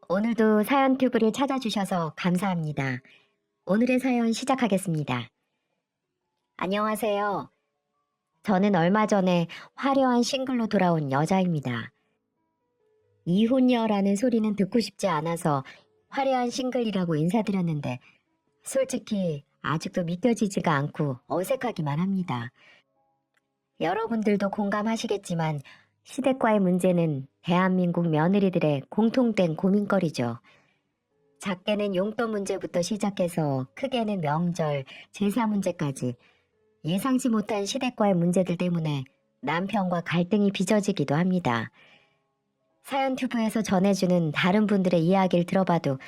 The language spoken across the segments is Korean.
오늘도 사연 튜브를 찾아주셔서 감사합니다. 오늘의 사연 시작하겠습니다. 안녕하세요. 저는 얼마 전에 화려한 싱글로 돌아온 여자입니다. 이혼녀라는 소리는 듣고 싶지 않아서 화려한 싱글이라고 인사드렸는데 솔직히 아직도 믿겨지지가 않고 어색하기만 합니다. 여러분들도 공감하시겠지만 시댁과의 문제는 대한민국 며느리들의 공통된 고민거리죠. 작게는 용돈 문제부터 시작해서 크게는 명절, 제사 문제까지 예상치 못한 시댁과의 문제들 때문에 남편과 갈등이 빚어지기도 합니다. 사연 튜브에서 전해주는 다른 분들의 이야기를 들어봐도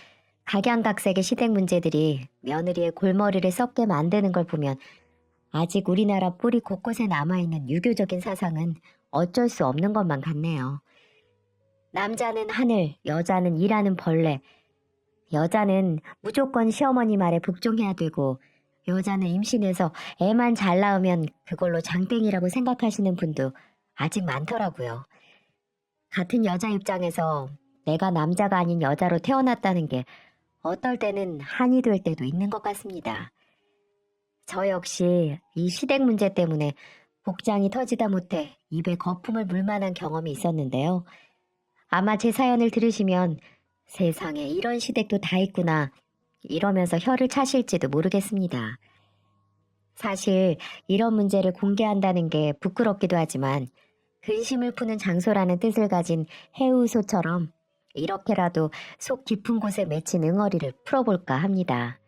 각양각색의 시댁 문제들이 며느리의 골머리를 썩게 만드는 걸 보면 아직 우리나라 뿌리 곳곳에 남아있는 유교적인 사상은 어쩔 수 없는 것만 같네요. 남자는 하늘, 여자는 일하는 벌레, 여자는 무조건 시어머니 말에 복종해야 되고 여자는 임신해서 애만 잘 낳으면 그걸로 장땡이라고 생각하시는 분도 아직 많더라고요. 같은 여자 입장에서 내가 남자가 아닌 여자로 태어났다는 게 어떨 때는 한이 될 때도 있는 것 같습니다. 저 역시 이 시댁 문제 때문에 복장이 터지다 못해 입에 거품을 물 만한 경험이 있었는데요. 아마 제 사연을 들으시면 세상에 이런 시댁도 다 있구나 이러면서 혀를 차실지도 모르겠습니다. 사실 이런 문제를 공개한다는 게 부끄럽기도 하지만 근심을 푸는 장소라는 뜻을 가진 해우소처럼 이렇게라도 속 깊은 곳에 맺힌 응어리를 풀어볼까 합니다.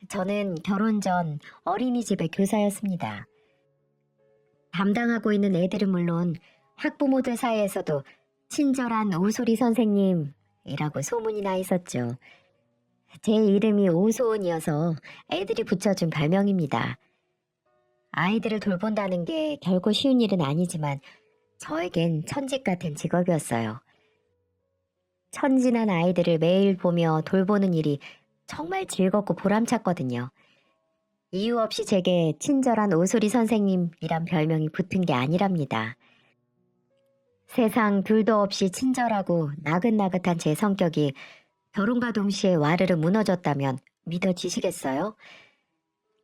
저는 결혼 전 어린이집의 교사였습니다. 담당하고 있는 애들은 물론 학부모들 사이에서도 친절한 오소리 선생님이라고 소문이 나 있었죠. 제 이름이 오소은이어서 애들이 붙여준 별명입니다. 아이들을 돌본다는 게 결코 쉬운 일은 아니지만 저에겐 천직 같은 직업이었어요. 천진한 아이들을 매일 보며 돌보는 일이 정말 즐겁고 보람찼거든요. 이유 없이 제게 친절한 오소리 선생님이란 별명이 붙은 게 아니랍니다. 세상 둘도 없이 친절하고 나긋나긋한 제 성격이 결혼과 동시에 와르르 무너졌다면 믿어지시겠어요?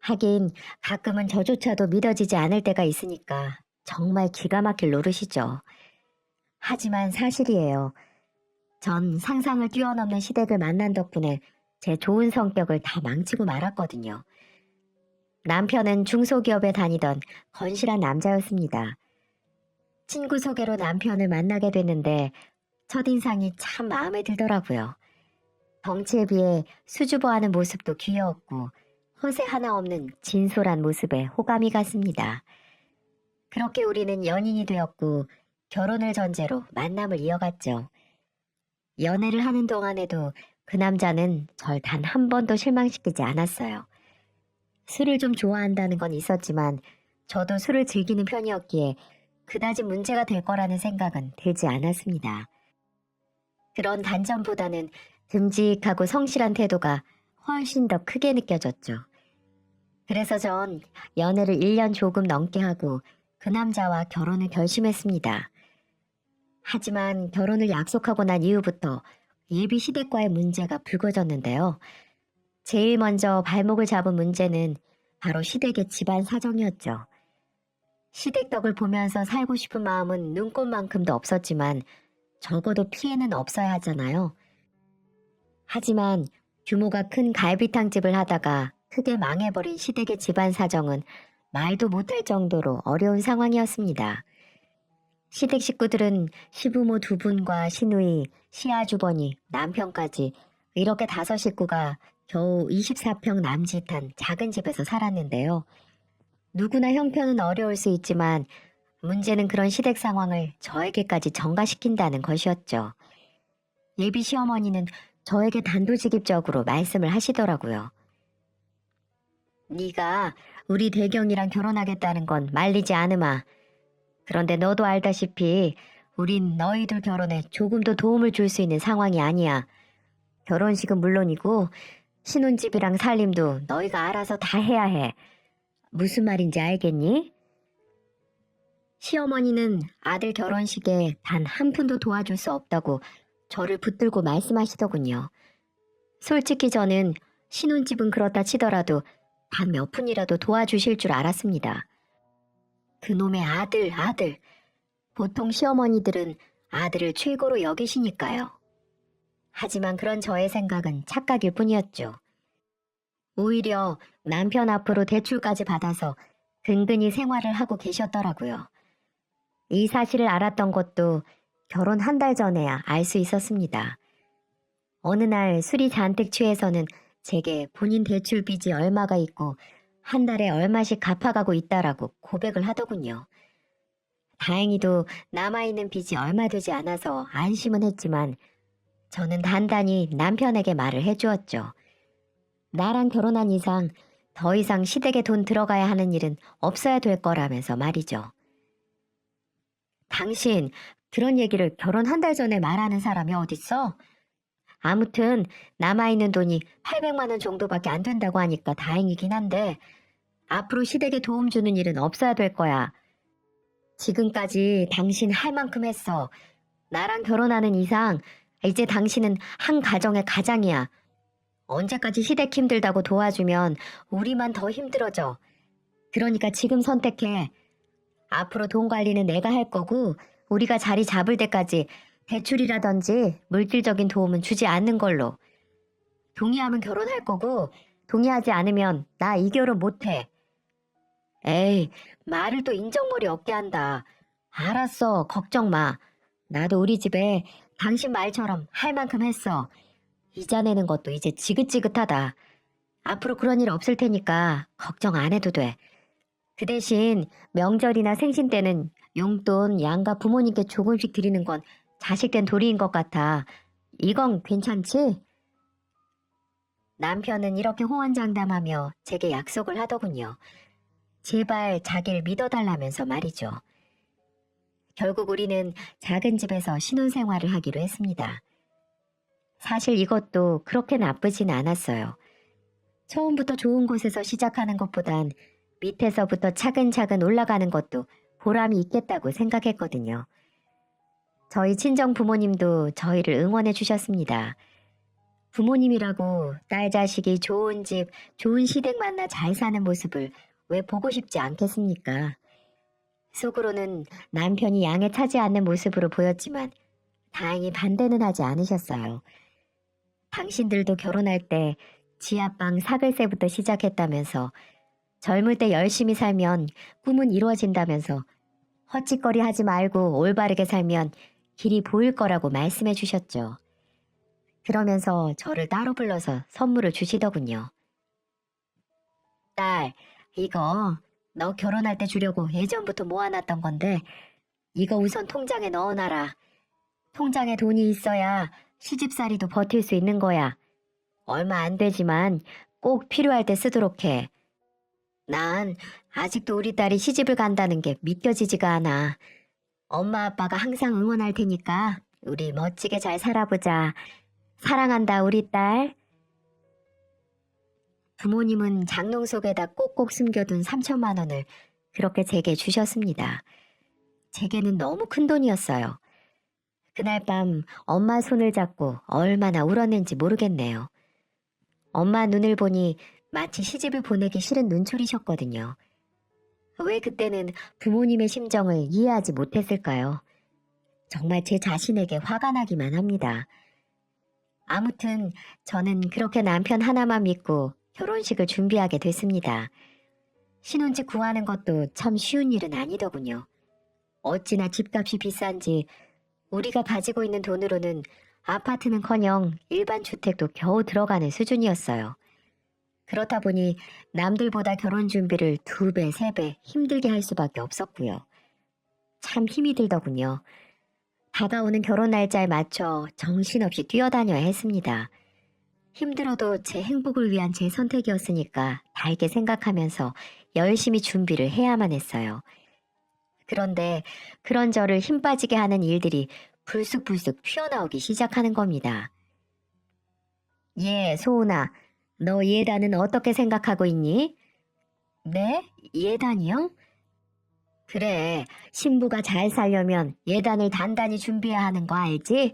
하긴 가끔은 저조차도 믿어지지 않을 때가 있으니까 정말 기가 막힐 노릇이죠. 하지만 사실이에요. 전 상상을 뛰어넘는 시댁을 만난 덕분에 제 좋은 성격을 다 망치고 말았거든요. 남편은 중소기업에 다니던 건실한 남자였습니다. 친구 소개로 남편을 만나게 됐는데 첫인상이 참 마음에 들더라고요. 덩치에 비해 수줍어하는 모습도 귀여웠고 허세 하나 없는 진솔한 모습에 호감이 갔습니다. 그렇게 우리는 연인이 되었고 결혼을 전제로 만남을 이어갔죠. 연애를 하는 동안에도 그 남자는 절 단 한 번도 실망시키지 않았어요. 술을 좀 좋아한다는 건 있었지만 저도 술을 즐기는 편이었기에 그다지 문제가 될 거라는 생각은 들지 않았습니다. 그런 단점보다는 듬직하고 성실한 태도가 훨씬 더 크게 느껴졌죠. 그래서 전 연애를 1년 조금 넘게 하고 그 남자와 결혼을 결심했습니다. 하지만 결혼을 약속하고 난 이후부터 예비 시댁과의 문제가 불거졌는데요. 제일 먼저 발목을 잡은 문제는 바로 시댁의 집안 사정이었죠. 시댁 덕을 보면서 살고 싶은 마음은 눈꽃만큼도 없었지만 적어도 피해는 없어야 하잖아요. 하지만 규모가 큰 갈비탕집을 하다가 크게 망해버린 시댁의 집안 사정은 말도 못할 정도로 어려운 상황이었습니다. 시댁 식구들은 시부모 2분과 시누이, 시아주버니, 남편까지 이렇게 5 식구가 겨우 24평 남짓한 작은 집에서 살았는데요. 누구나 형편은 어려울 수 있지만 문제는 그런 시댁 상황을 저에게까지 전가시킨다는 것이었죠. 예비 시어머니는 저에게 단도직입적으로 말씀을 하시더라고요. 네가 우리 대경이랑 결혼하겠다는 건 말리지 않으마. 그런데 너도 알다시피 우린 너희들 결혼에 조금도 도움을 줄 수 있는 상황이 아니야. 결혼식은 물론이고 신혼집이랑 살림도 너희가 알아서 다 해야 해. 무슨 말인지 알겠니? 시어머니는 아들 결혼식에 단 한 푼도 도와줄 수 없다고 저를 붙들고 말씀하시더군요. 솔직히 저는 신혼집은 그렇다 치더라도 단 몇 푼이라도 도와주실 줄 알았습니다. 그놈의 아들. 보통 시어머니들은 아들을 최고로 여기시니까요. 하지만 그런 저의 생각은 착각일 뿐이었죠. 오히려 남편 앞으로 대출까지 받아서 근근히 생활을 하고 계셨더라고요. 이 사실을 알았던 것도 결혼 한 달 전에야 알 수 있었습니다. 어느 날 술이 잔뜩 취해서는 제게 본인 대출 빚이 얼마가 있고 한 달에 얼마씩 갚아가고 있다라고 고백을 하더군요. 다행히도 남아있는 빚이 얼마 되지 않아서 안심은 했지만 저는 단단히 남편에게 말을 해주었죠. 나랑 결혼한 이상 더 이상 시댁에 돈 들어가야 하는 일은 없어야 될 거라면서 말이죠. 당신 그런 얘기를 결혼 한 달 전에 말하는 사람이 어딨어? 아무튼 남아있는 돈이 800만 원 정도밖에 안 된다고 하니까 다행이긴 한데 앞으로 시댁에 도움 주는 일은 없어야 될 거야. 지금까지 당신 할 만큼 했어. 나랑 결혼하는 이상 이제 당신은 한 가정의 가장이야. 언제까지 시댁 힘들다고 도와주면 우리만 더 힘들어져. 그러니까 지금 선택해. 앞으로 돈 관리는 내가 할 거고 우리가 자리 잡을 때까지 대출이라든지 물질적인 도움은 주지 않는 걸로. 동의하면 결혼할 거고 동의하지 않으면 나 이 결혼 못해. 에이, 말을 또 인정머리 없게 한다. 알았어, 걱정 마. 나도 우리 집에 당신 말처럼 할 만큼 했어. 이자 내는 것도 이제 지긋지긋하다. 앞으로 그런 일 없을 테니까 걱정 안 해도 돼. 그 대신 명절이나 생신 때는 용돈 양가 부모님께 조금씩 드리는 건 자식된 도리인 것 같아. 이건 괜찮지? 남편은 이렇게 호언장담하며 제게 약속을 하더군요. 제발 자기를 믿어달라면서 말이죠. 결국 우리는 작은 집에서 신혼생활을 하기로 했습니다. 사실 이것도 그렇게 나쁘진 않았어요. 처음부터 좋은 곳에서 시작하는 것보단 밑에서부터 차근차근 올라가는 것도 보람이 있겠다고 생각했거든요. 저희 친정 부모님도 저희를 응원해 주셨습니다. 부모님이라고 딸 자식이 좋은 집, 좋은 시댁 만나 잘 사는 모습을 왜 보고 싶지 않겠습니까? 속으로는 남편이 양에 차지 않는 모습으로 보였지만 다행히 반대는 하지 않으셨어요. 당신들도 결혼할 때 지하방 사글세부터 시작했다면서 젊을 때 열심히 살면 꿈은 이루어진다면서 헛짓거리 하지 말고 올바르게 살면 길이 보일 거라고 말씀해 주셨죠. 그러면서 저를 따로 불러서 선물을 주시더군요. 딸, 이거 너 결혼할 때 주려고 예전부터 모아놨던 건데 이거 우선 통장에 넣어놔라. 통장에 돈이 있어야 시집살이도 버틸 수 있는 거야. 얼마 안 되지만 꼭 필요할 때 쓰도록 해. 난 아직도 우리 딸이 시집을 간다는 게 믿겨지지가 않아. 엄마 아빠가 항상 응원할 테니까 우리 멋지게 잘 살아보자. 사랑한다 우리 딸. 부모님은 장롱 속에다 꼭꼭 숨겨둔 3천만 원을 그렇게 제게 주셨습니다. 제게는 너무 큰 돈이었어요. 그날 밤 엄마 손을 잡고 얼마나 울었는지 모르겠네요. 엄마 눈을 보니 마치 시집을 보내기 싫은 눈초리셨거든요. 왜 그때는 부모님의 심정을 이해하지 못했을까요? 정말 제 자신에게 화가 나기만 합니다. 아무튼 저는 그렇게 남편 하나만 믿고 결혼식을 준비하게 됐습니다. 신혼집 구하는 것도 참 쉬운 일은 아니더군요. 어찌나 집값이 비싼지 우리가 가지고 있는 돈으로는 아파트는커녕 일반 주택도 겨우 들어가는 수준이었어요. 그렇다 보니 남들보다 결혼 준비를 2배, 3배 힘들게 할 수밖에 없었고요. 참 힘이 들더군요. 다가오는 결혼 날짜에 맞춰 정신없이 뛰어다녀야 했습니다. 힘들어도 제 행복을 위한 제 선택이었으니까 달게 생각하면서 열심히 준비를 해야만 했어요. 그런데 그런 저를 힘 빠지게 하는 일들이 불쑥불쑥 튀어나오기 시작하는 겁니다. 소은아, 너 예단은 어떻게 생각하고 있니? 네? 예단이요? 그래, 신부가 잘 살려면 예단을 단단히 준비해야 하는 거 알지?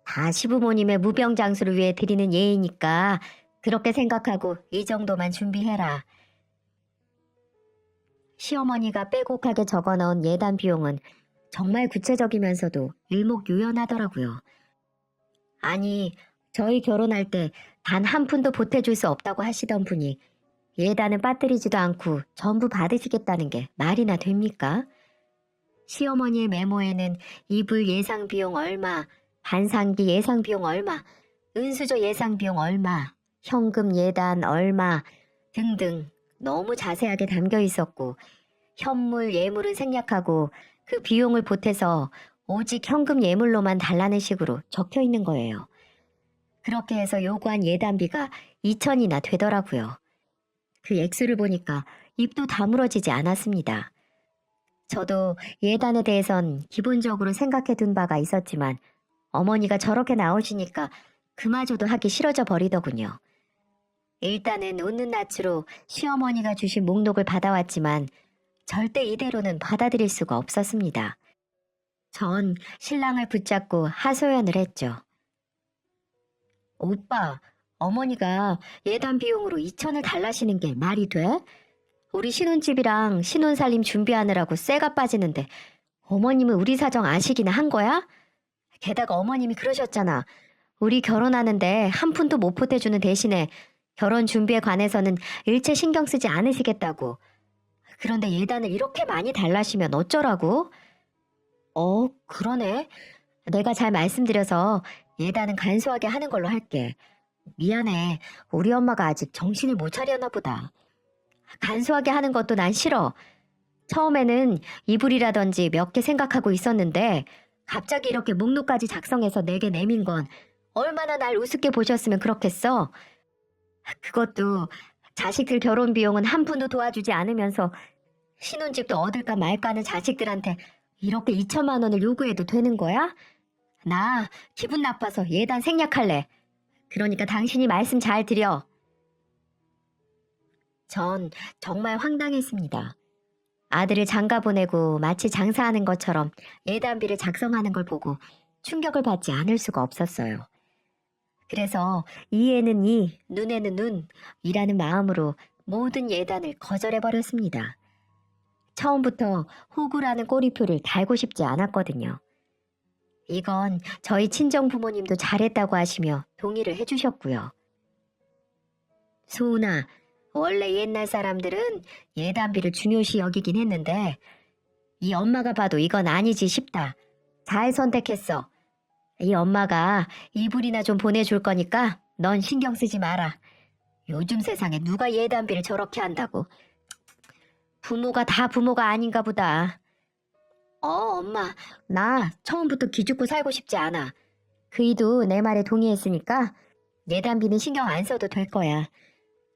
다 시부모님의 무병장수를 위해 드리는 예의니까 그렇게 생각하고 이 정도만 준비해라. 시어머니가 빼곡하게 적어넣은 예단 비용은 정말 구체적이면서도 일목요연하더라고요. 아니, 저희 결혼할 때 단 한 푼도 보태줄 수 없다고 하시던 분이 예단은 빠뜨리지도 않고 전부 받으시겠다는 게 말이나 됩니까? 시어머니의 메모에는 이불 예상 비용 얼마, 반상기 예상 비용 얼마, 은수저 예상 비용 얼마, 현금 예단 얼마 등등 너무 자세하게 담겨 있었고 현물 예물은 생략하고 그 비용을 보태서 오직 현금 예물로만 달라는 식으로 적혀 있는 거예요. 그렇게 해서 요구한 예단비가 2천이나 되더라고요. 그 액수를 보니까 입도 다물어지지 않았습니다. 저도 예단에 대해선 기본적으로 생각해 둔 바가 있었지만 어머니가 저렇게 나오시니까 그마저도 하기 싫어져 버리더군요. 일단은 웃는 낯으로 시어머니가 주신 목록을 받아왔지만 절대 이대로는 받아들일 수가 없었습니다. 전 신랑을 붙잡고 하소연을 했죠. 오빠, 어머니가 예단 비용으로 2천을 달라시는 게 말이 돼? 우리 신혼집이랑 신혼살림 준비하느라고 쇠가 빠지는데 어머님은 우리 사정 아시기나 한 거야? 게다가 어머님이 그러셨잖아. 우리 결혼하는데 한 푼도 못 보태주는 대신에 결혼 준비에 관해서는 일체 신경 쓰지 않으시겠다고. 그런데 예단을 이렇게 많이 달라시면 어쩌라고? 그러네. 내가 잘 말씀드려서 예단은 간소하게 하는 걸로 할게. 미안해. 우리 엄마가 아직 정신을 못 차렸나 보다. 간소하게 하는 것도 난 싫어. 처음에는 이불이라든지 몇 개 생각하고 있었는데 갑자기 이렇게 목록까지 작성해서 내게 내민 건 얼마나 날 우습게 보셨으면 그렇겠어. 그것도 자식들 결혼 비용은 한 푼도 도와주지 않으면서 신혼집도 얻을까 말까 하는 자식들한테 이렇게 2천만 원을 요구해도 되는 거야? 나 기분 나빠서 예단 생략할래. 그러니까 당신이 말씀 잘 드려. 전 정말 황당했습니다. 아들을 장가 보내고 마치 장사하는 것처럼 예단비를 작성하는 걸 보고 충격을 받지 않을 수가 없었어요. 그래서 이에는 이, 눈에는 눈이라는 마음으로 모든 예단을 거절해버렸습니다. 처음부터 호구라는 꼬리표를 달고 싶지 않았거든요. 이건 저희 친정 부모님도 잘했다고 하시며 동의를 해주셨고요. 소은아, 원래 옛날 사람들은 예단비를 중요시 여기긴 했는데 이 엄마가 봐도 이건 아니지 싶다. 잘 선택했어. 이 엄마가 이불이나 좀 보내줄 거니까 넌 신경 쓰지 마라. 요즘 세상에 누가 예단비를 저렇게 한다고. 부모가 다 부모가 아닌가 보다. 엄마, 나 처음부터 기죽고 살고 싶지 않아. 그이도 내 말에 동의했으니까 예단비는 신경 안 써도 될 거야.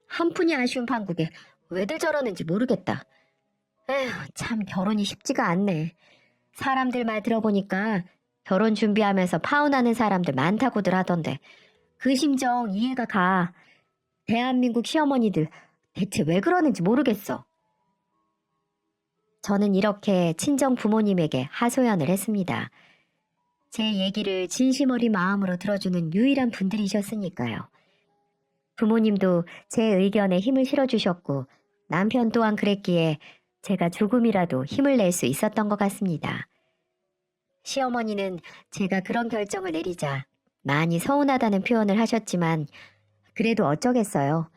한 푼이 아쉬운 판국에 왜들 저러는지 모르겠다. 에휴, 참 결혼이 쉽지가 않네. 사람들 말 들어보니까 결혼 준비하면서 파혼하는 사람들 많다고들 하던데 그 심정 이해가 가. 대한민국 시어머니들 대체 왜 그러는지 모르겠어. 저는 이렇게 친정 부모님에게 하소연을 했습니다. 제 얘기를 진심 어린 마음으로 들어주는 유일한 분들이셨으니까요. 부모님도 제 의견에 힘을 실어주셨고 남편 또한 그랬기에 제가 조금이라도 힘을 낼 수 있었던 것 같습니다. 시어머니는 제가 그런 결정을 내리자 많이 서운하다는 표현을 하셨지만 그래도 어쩌겠어요.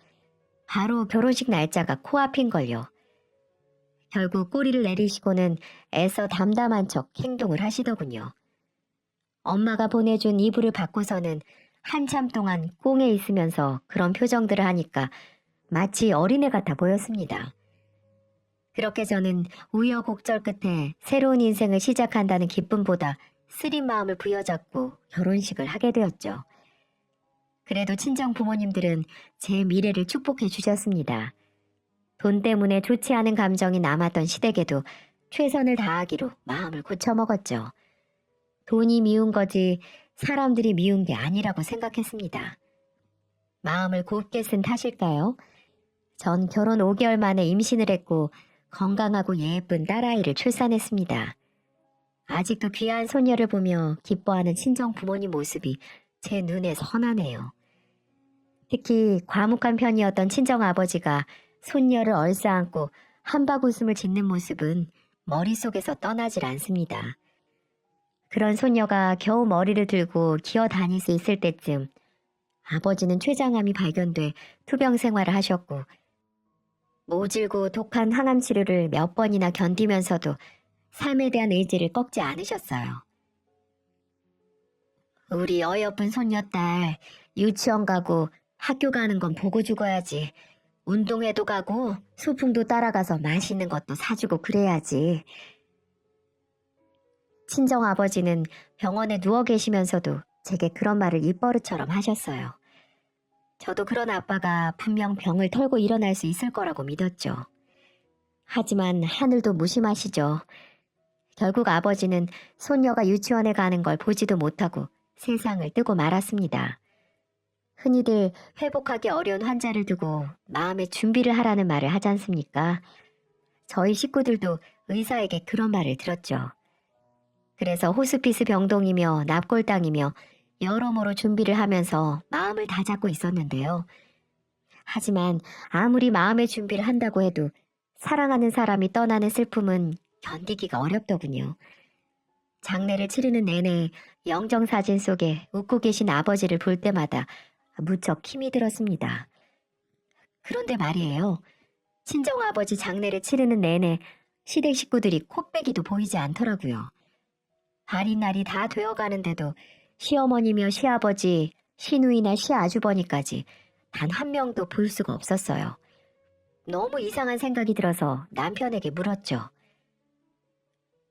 바로 결혼식 날짜가 코앞인걸요. 결국 꼬리를 내리시고는 애써 담담한 척 행동을 하시더군요. 엄마가 보내준 이불을 받고서는 한참 동안 꽁에 있으면서 그런 표정들을 하니까 마치 어린애 같아 보였습니다. 그렇게 저는 우여곡절 끝에 새로운 인생을 시작한다는 기쁨보다 쓰린 마음을 부여잡고 결혼식을 하게 되었죠. 그래도 친정 부모님들은 제 미래를 축복해 주셨습니다. 돈 때문에 좋지 않은 감정이 남았던 시댁에도 최선을 다하기로 마음을 고쳐먹었죠. 돈이 미운 거지 사람들이 미운 게 아니라고 생각했습니다. 마음을 곱게 쓴 탓일까요? 전 결혼 5개월 만에 임신을 했고 건강하고 예쁜 딸아이를 출산했습니다. 아직도 귀한 손녀를 보며 기뻐하는 친정 부모님 모습이 제 눈에 선하네요. 특히 과묵한 편이었던 친정 아버지가 손녀를 얼싸안고 한박 웃음을 짓는 모습은 머릿속에서 떠나질 않습니다. 그런 손녀가 겨우 머리를 들고 기어 다닐 수 있을 때쯤 아버지는 췌장암이 발견돼 투병 생활을 하셨고 모질고 독한 항암 치료를 몇 번이나 견디면서도 삶에 대한 의지를 꺾지 않으셨어요. 우리 어여쁜 손녀딸 유치원 가고 학교 가는 건 보고 죽어야지. 운동회도 가고 소풍도 따라가서 맛있는 것도 사주고 그래야지. 친정 아버지는 병원에 누워 계시면서도 제게 그런 말을 입버릇처럼 하셨어요. 저도 그런 아빠가 분명 병을 털고 일어날 수 있을 거라고 믿었죠. 하지만 하늘도 무심하시죠. 결국 아버지는 손녀가 유치원에 가는 걸 보지도 못하고 세상을 뜨고 말았습니다. 흔히들 회복하기 어려운 환자를 두고 마음의 준비를 하라는 말을 하지 않습니까? 저희 식구들도 의사에게 그런 말을 들었죠. 그래서 호스피스 병동이며 납골당이며 여러모로 준비를 하면서 마음을 다잡고 있었는데요. 하지만 아무리 마음의 준비를 한다고 해도 사랑하는 사람이 떠나는 슬픔은 견디기가 어렵더군요. 장례를 치르는 내내 영정사진 속에 웃고 계신 아버지를 볼 때마다 무척 힘이 들었습니다. 그런데 말이에요. 친정아버지 장례를 치르는 내내 시댁 식구들이 코빼기도 보이지 않더라고요. 발이 날이 다 되어가는데도 시어머니며 시아버지, 시누이나 시아주버니까지 단 한 명도 볼 수가 없었어요. 너무 이상한 생각이 들어서 남편에게 물었죠.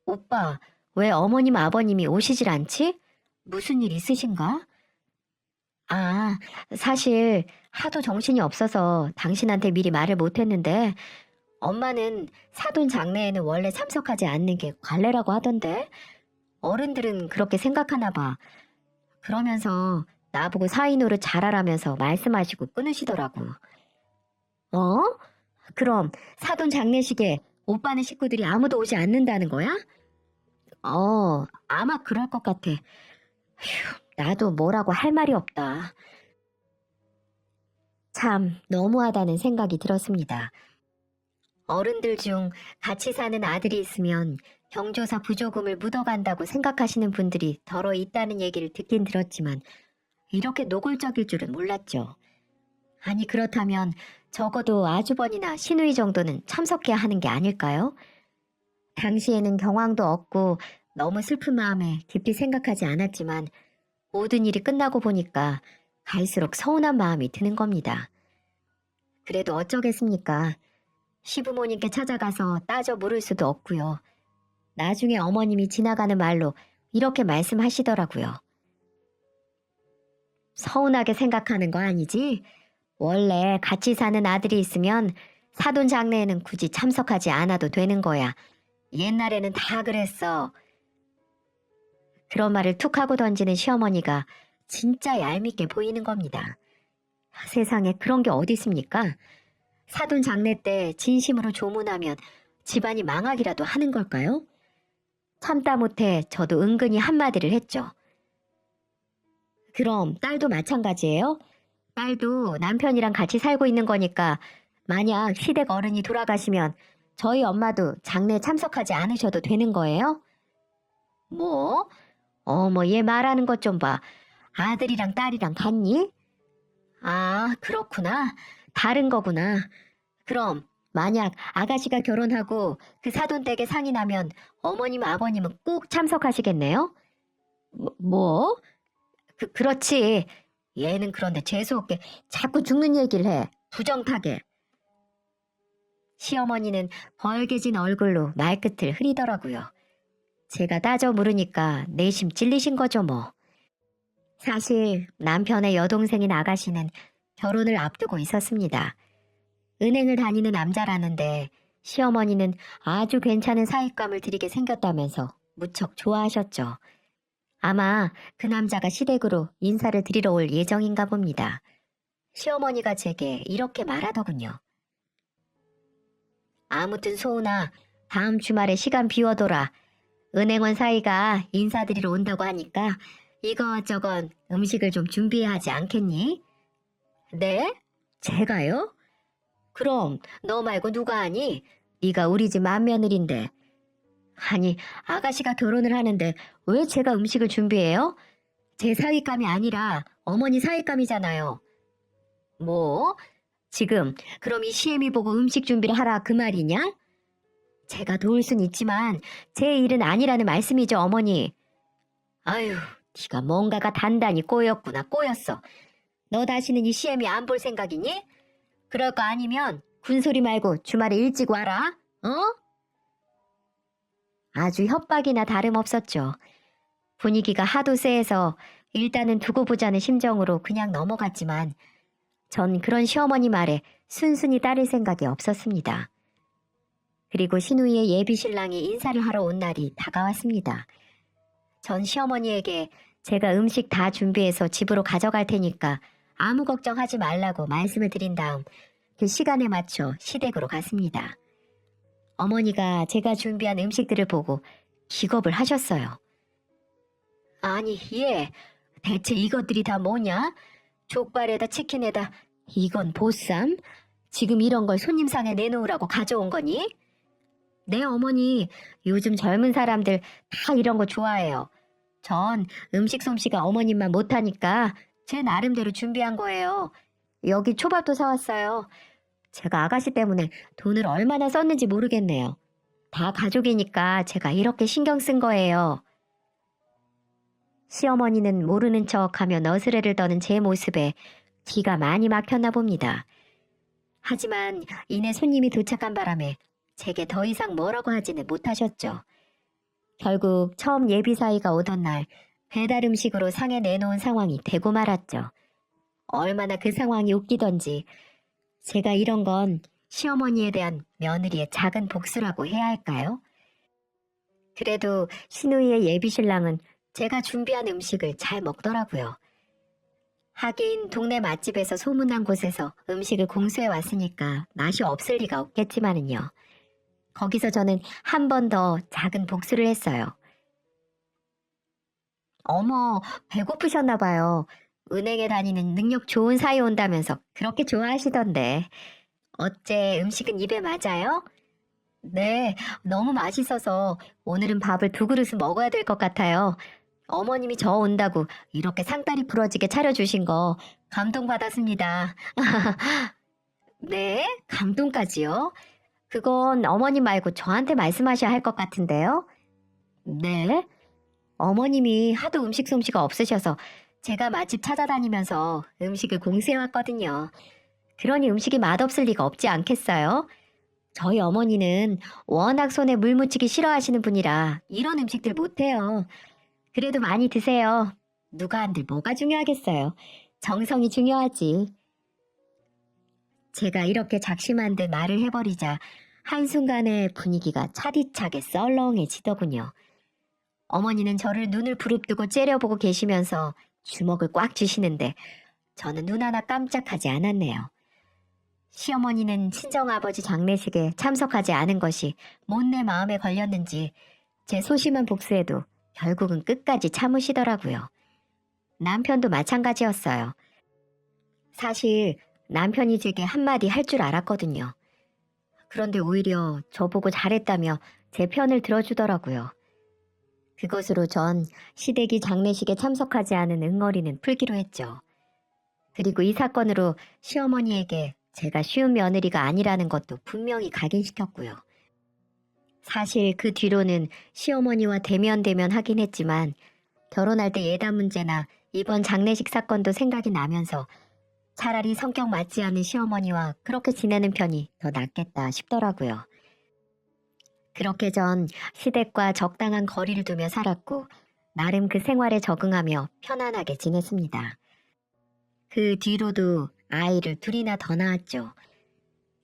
오빠, 왜 어머님 아버님이 오시질 않지? 무슨 일 있으신가? 아, 사실 하도 정신이 없어서 당신한테 미리 말을 못했는데 엄마는 사돈 장례에는 원래 참석하지 않는 게 관례라고 하던데 어른들은 그렇게 생각하나 봐. 그러면서 나보고 사위 노릇 잘하라면서 말씀하시고 끊으시더라고. 어? 그럼 사돈 장례식에 오빠네 식구들이 아무도 오지 않는다는 거야? 아마 그럴 것 같아. 휴, 나도 뭐라고 할 말이 없다. 참 너무하다는 생각이 들었습니다. 어른들 중 같이 사는 아들이 있으면 경조사 부조금을 묻어간다고 생각하시는 분들이 더러 있다는 얘기를 듣긴 들었지만 이렇게 노골적일 줄은 몰랐죠. 아니 그렇다면 적어도 아주버니나 시누이 정도는 참석해야 하는 게 아닐까요? 당시에는 경황도 없고 너무 슬픈 마음에 깊이 생각하지 않았지만 모든 일이 끝나고 보니까 갈수록 서운한 마음이 드는 겁니다. 그래도 어쩌겠습니까? 시부모님께 찾아가서 따져 물을 수도 없고요. 나중에 어머님이 지나가는 말로 이렇게 말씀하시더라고요. 서운하게 생각하는 거 아니지? 원래 같이 사는 아들이 있으면 사돈 장례에는 굳이 참석하지 않아도 되는 거야. 옛날에는 다 그랬어. 그런 말을 툭 하고 던지는 시어머니가 진짜 얄밉게 보이는 겁니다. 세상에 그런 게 어디 있습니까? 사돈 장례 때 진심으로 조문하면 집안이 망하기라도 하는 걸까요? 참다 못해 저도 은근히 한마디를 했죠. 그럼 딸도 마찬가지예요? 딸도 남편이랑 같이 살고 있는 거니까 만약 시댁 어른이 돌아가시면 저희 엄마도 장례에 참석하지 않으셔도 되는 거예요? 뭐? 어머 얘 말하는 것 좀 봐. 아들이랑 딸이랑 같니? 아 그렇구나. 다른 거구나. 그럼 만약 아가씨가 결혼하고 그 사돈 댁에 상이 나면 어머님 아버님은 꼭 참석하시겠네요? 뭐? 그렇지. 얘는 그런데 재수없게 자꾸 죽는 얘기를 해. 부정타게. 시어머니는 벌개진 얼굴로 말끝을 흐리더라고요. 제가 따져 물으니까 내심 찔리신 거죠 뭐. 사실 남편의 여동생인 아가씨는 결혼을 앞두고 있었습니다. 은행을 다니는 남자라는데 시어머니는 아주 괜찮은 사윗감을 들이게 생겼다면서 무척 좋아하셨죠. 아마 그 남자가 시댁으로 인사를 드리러 올 예정인가 봅니다. 시어머니가 제게 이렇게 말하더군요. 아무튼 소은아, 다음 주말에 시간 비워둬라. 은행원 사이가 인사드리러 온다고 하니까 이것저것 음식을 좀 준비해야 하지 않겠니? 네? 제가요? 그럼 너 말고 누가 하니? 네가 우리 집 맏며느리인데. 아니, 아가씨가 결혼을 하는데 왜 제가 음식을 준비해요? 제 사윗감이 아니라 어머니 사윗감이잖아요. 뭐? 지금 그럼 이 시애미 보고 음식 준비를 하라 그 말이냐? 제가 도울 순 있지만 제 일은 아니라는 말씀이죠, 어머니. 아유, 네가 뭔가가 단단히 꼬였구나, 꼬였어. 너 다시는 이 시애미 안 볼 생각이니? 그럴 거 아니면 군소리 말고 주말에 일찍 와라, 어? 아주 협박이나 다름없었죠. 분위기가 하도 쎄해서 일단은 두고 보자는 심정으로 그냥 넘어갔지만 전 그런 시어머니 말에 순순히 따를 생각이 없었습니다. 그리고 신우이의 예비 신랑이 인사를 하러 온 날이 다가왔습니다. 전 시어머니에게 제가 음식 다 준비해서 집으로 가져갈 테니까 아무 걱정하지 말라고 말씀을 드린 다음 그 시간에 맞춰 시댁으로 갔습니다. 어머니가 제가 준비한 음식들을 보고 기겁을 하셨어요. 아니, 얘, 대체 이것들이 다 뭐냐? 족발에다 치킨에다 이건 보쌈? 지금 이런 걸 손님상에 내놓으라고 가져온 거니? 네, 어머니. 요즘 젊은 사람들 다 이런 거 좋아해요. 전 음식 솜씨가 어머님만 못하니까 제 나름대로 준비한 거예요. 여기 초밥도 사왔어요. 제가 아가씨 때문에 돈을 얼마나 썼는지 모르겠네요. 다 가족이니까 제가 이렇게 신경 쓴 거예요. 시어머니는 모르는 척하며 너스레를 떠는 제 모습에 기가 많이 막혔나 봅니다. 하지만 이내 손님이 도착한 바람에 제게 더 이상 뭐라고 하지는 못하셨죠. 결국 처음 예비사위가 오던 날 배달 음식으로 상에 내놓은 상황이 되고 말았죠. 얼마나 그 상황이 웃기던지 제가 이런 건 시어머니에 대한 며느리의 작은 복수라고 해야 할까요? 그래도 신우이의 예비신랑은 제가 준비한 음식을 잘 먹더라고요. 하긴 동네 맛집에서 소문난 곳에서 음식을 공수해 왔으니까 맛이 없을 리가 없겠지만은요. 거기서 저는 한 번 더 작은 복수를 했어요. 어머, 배고프셨나 봐요. 은행에 다니는 능력 좋은 사이 온다면서 그렇게 좋아하시던데. 어째 음식은 입에 맞아요? 네, 너무 맛있어서 오늘은 밥을 2그릇은 먹어야 될 것 같아요. 어머님이 저 온다고 이렇게 상다리 부러지게 차려주신 거 감동받았습니다. 네, 감동까지요? 그건 어머님 말고 저한테 말씀하셔야 할 것 같은데요? 네? 어머님이 하도 음식 솜씨가 없으셔서 제가 맛집 찾아다니면서 음식을 공수해왔거든요. 그러니 음식이 맛없을 리가 없지 않겠어요? 저희 어머니는 워낙 손에 물 묻히기 싫어하시는 분이라 이런 음식들 못해요. 그래도 많이 드세요. 누가 한들 뭐가 중요하겠어요. 정성이 중요하지. 제가 이렇게 작심한 듯 말을 해버리자 한순간에 분위기가 차디차게 썰렁해지더군요. 어머니는 저를 눈을 부릅뜨고 째려보고 계시면서 주먹을 꽉 쥐시는데 저는 눈 하나 깜짝하지 않았네요. 시어머니는 친정아버지 장례식에 참석하지 않은 것이 못내 마음에 걸렸는지 제 소심한 복수에도 결국은 끝까지 참으시더라고요. 남편도 마찬가지였어요. 사실 남편이 제게 한마디 할 줄 알았거든요. 그런데 오히려 저보고 잘했다며 제 편을 들어주더라고요. 그것으로 전 시댁이 장례식에 참석하지 않은 응어리는 풀기로 했죠. 그리고 이 사건으로 시어머니에게 제가 쉬운 며느리가 아니라는 것도 분명히 각인시켰고요. 사실 그 뒤로는 시어머니와 대면 하긴 했지만 결혼할 때 예단 문제나 이번 장례식 사건도 생각이 나면서 차라리 성격 맞지 않은 시어머니와 그렇게 지내는 편이 더 낫겠다 싶더라고요. 그렇게 전 시댁과 적당한 거리를 두며 살았고 나름 그 생활에 적응하며 편안하게 지냈습니다. 그 뒤로도 아이를 2이나 더 낳았죠.